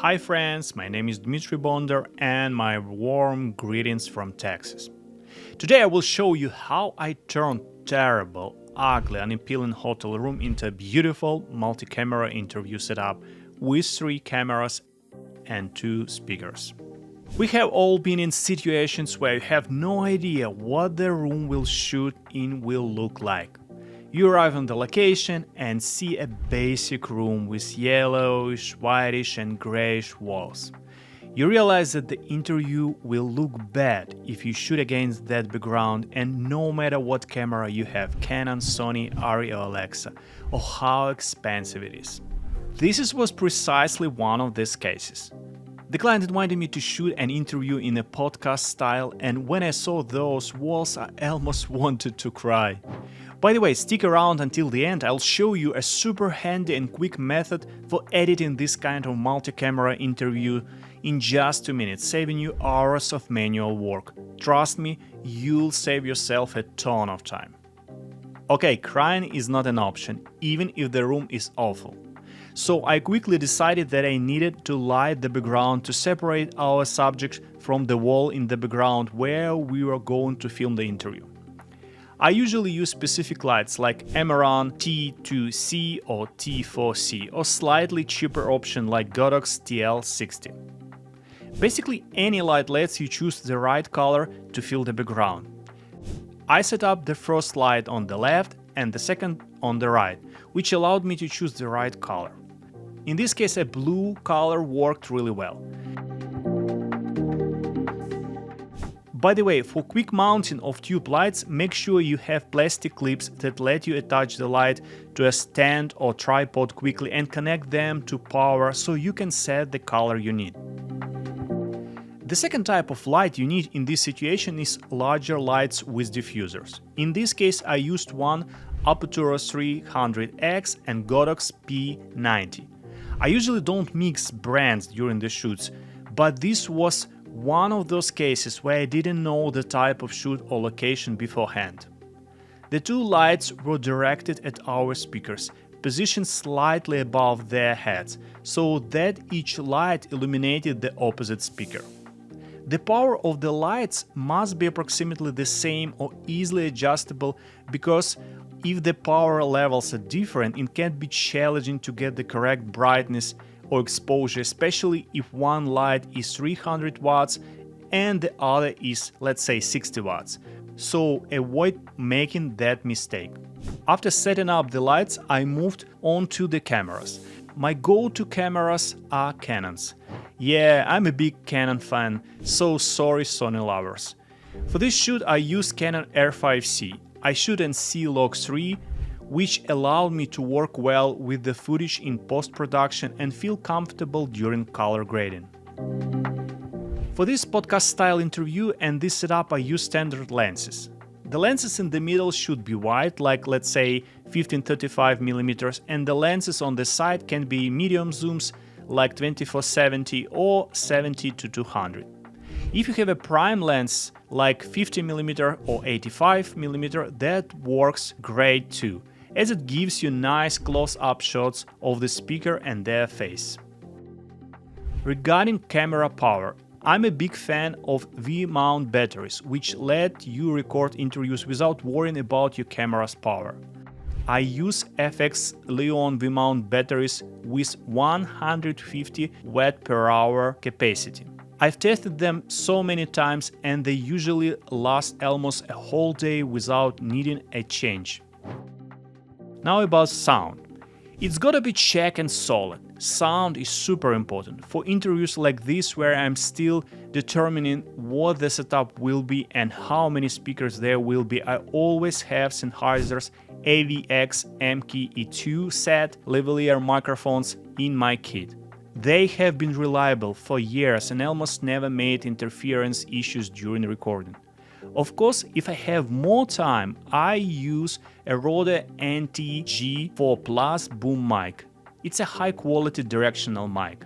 Hi friends, my name is Bondar and my warm greetings from Texas. Today I will show you how I turned terrible, ugly, unappealing hotel room into a beautiful multi-camera interview setup with 3 cameras and 2 speakers. We have all been in situations where you have no idea what the room will shoot in will look like. You arrive on the location and see a basic room with yellowish, whitish and grayish walls. You realize that the interview will look bad if you shoot against that background, and no matter what camera you have, Canon, Sony, Arri or Alexa, or how expensive it is. This was precisely one of these cases. The client invited me to shoot an interview in a podcast style, and when I saw those walls I almost wanted to cry. By the way, stick around until the end, I'll show you a super handy and quick method for editing this kind of multi-camera interview in just 2 minutes, saving you hours of manual work. Trust me, you'll save yourself a ton of time. Okay, crying is not an option, even if the room is awful. So I quickly decided that I needed to light the background to separate our subject from the wall in the background where we were going to film the interview. I usually use specific lights like Amaran T2C or T4C, or slightly cheaper option like Godox TL60. Basically, any light lets you choose the right color to fill the background. I set up the first light on the left and the second on the right, which allowed me to choose the right color. In this case, a blue color worked really well. By the way, for quick mounting of tube lights, make sure you have plastic clips that let you attach the light to a stand or tripod quickly and connect them to power so you can set the color you need. The second type of light you need in this situation is larger lights with diffusers. In this case, I used one Apertura 300X and Godox P90. I usually don't mix brands during the shoots, but this was one of those cases where I didn't know the type of shoot or location beforehand. The 2 lights were directed at our speakers, positioned slightly above their heads, so that each light illuminated the opposite speaker. The power of the lights must be approximately the same or easily adjustable, because if the power levels are different, it can be challenging to get the correct brightness or exposure, especially if one light is 300 watts and the other is, let's say, 60 watts. So avoid making that mistake. After setting up the lights, I moved on to the cameras. My go-to cameras are Canons. Yeah, I'm a big Canon fan, so sorry Sony lovers. For this shoot I used Canon R5C. I shoot in C-Log 3, which allowed me to work well with the footage in post-production and feel comfortable during color grading. For this podcast-style interview and this setup I use standard lenses. The lenses in the middle should be wide, like let's say 15-35mm, and the lenses on the side can be medium zooms like 24-70 or 70-200. If you have a prime lens like 50mm or 85mm, that works great too, as it gives you nice close-up shots of the speaker and their face. Regarding camera power, I'm a big fan of V-mount batteries, which let you record interviews without worrying about your camera's power. I use FX Leon V-mount batteries with 150 Wh/hour capacity. I've tested them so many times and they usually last almost a whole day without needing a change. Now about sound. It's gotta be check and solid. Sound is super important. For interviews like this where I'm still determining what the setup will be and how many speakers there will be, I always have Sennheiser's AVX MKey E2 set lavalier microphones in my kit. They have been reliable for years and almost never made interference issues during recording. Of course, if I have more time, I use a Rode NT-G4 Plus boom mic. It's a high-quality directional mic.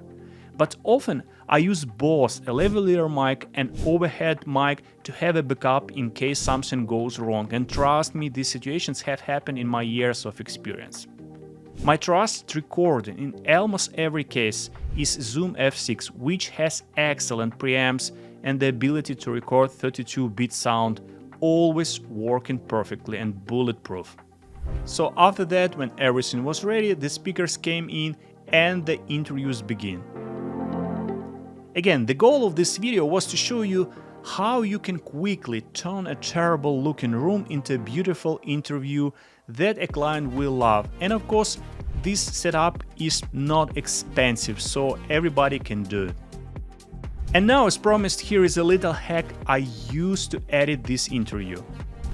But often I use both a lavalier mic and overhead mic to have a backup in case something goes wrong, and trust me, these situations have happened in my years of experience. My trusted recording in almost every case is Zoom F6, which has excellent preamps and the ability to record 32-bit sound, always working perfectly and bulletproof. So after that, when everything was ready, the speakers came in and the interviews began. Again, the goal of this video was to show you how you can quickly turn a terrible looking room into a beautiful interview that a client will love. And of course, this setup is not expensive, so everybody can do it. And now, as promised, here is a little hack I use to edit this interview.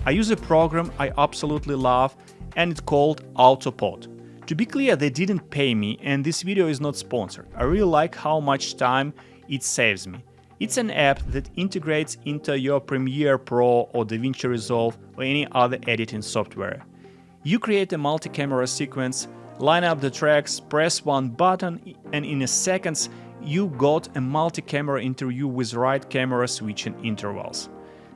I use a program I absolutely love and it's called Autopod. To be clear, they didn't pay me and this video is not sponsored. I really like how much time it saves me. It's an app that integrates into your Premiere Pro or DaVinci Resolve or any other editing software. You create a multi-camera sequence, line up the tracks, press one button, and in a second you got a multi-camera interview with right camera switching intervals.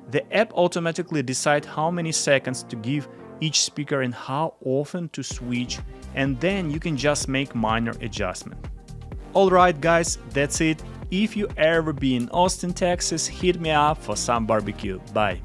The app automatically decides how many seconds to give each speaker and how often to switch, and then you can just make minor adjustments. Alright guys, that's it. If you ever be in Austin, Texas, hit me up for some barbecue. Bye.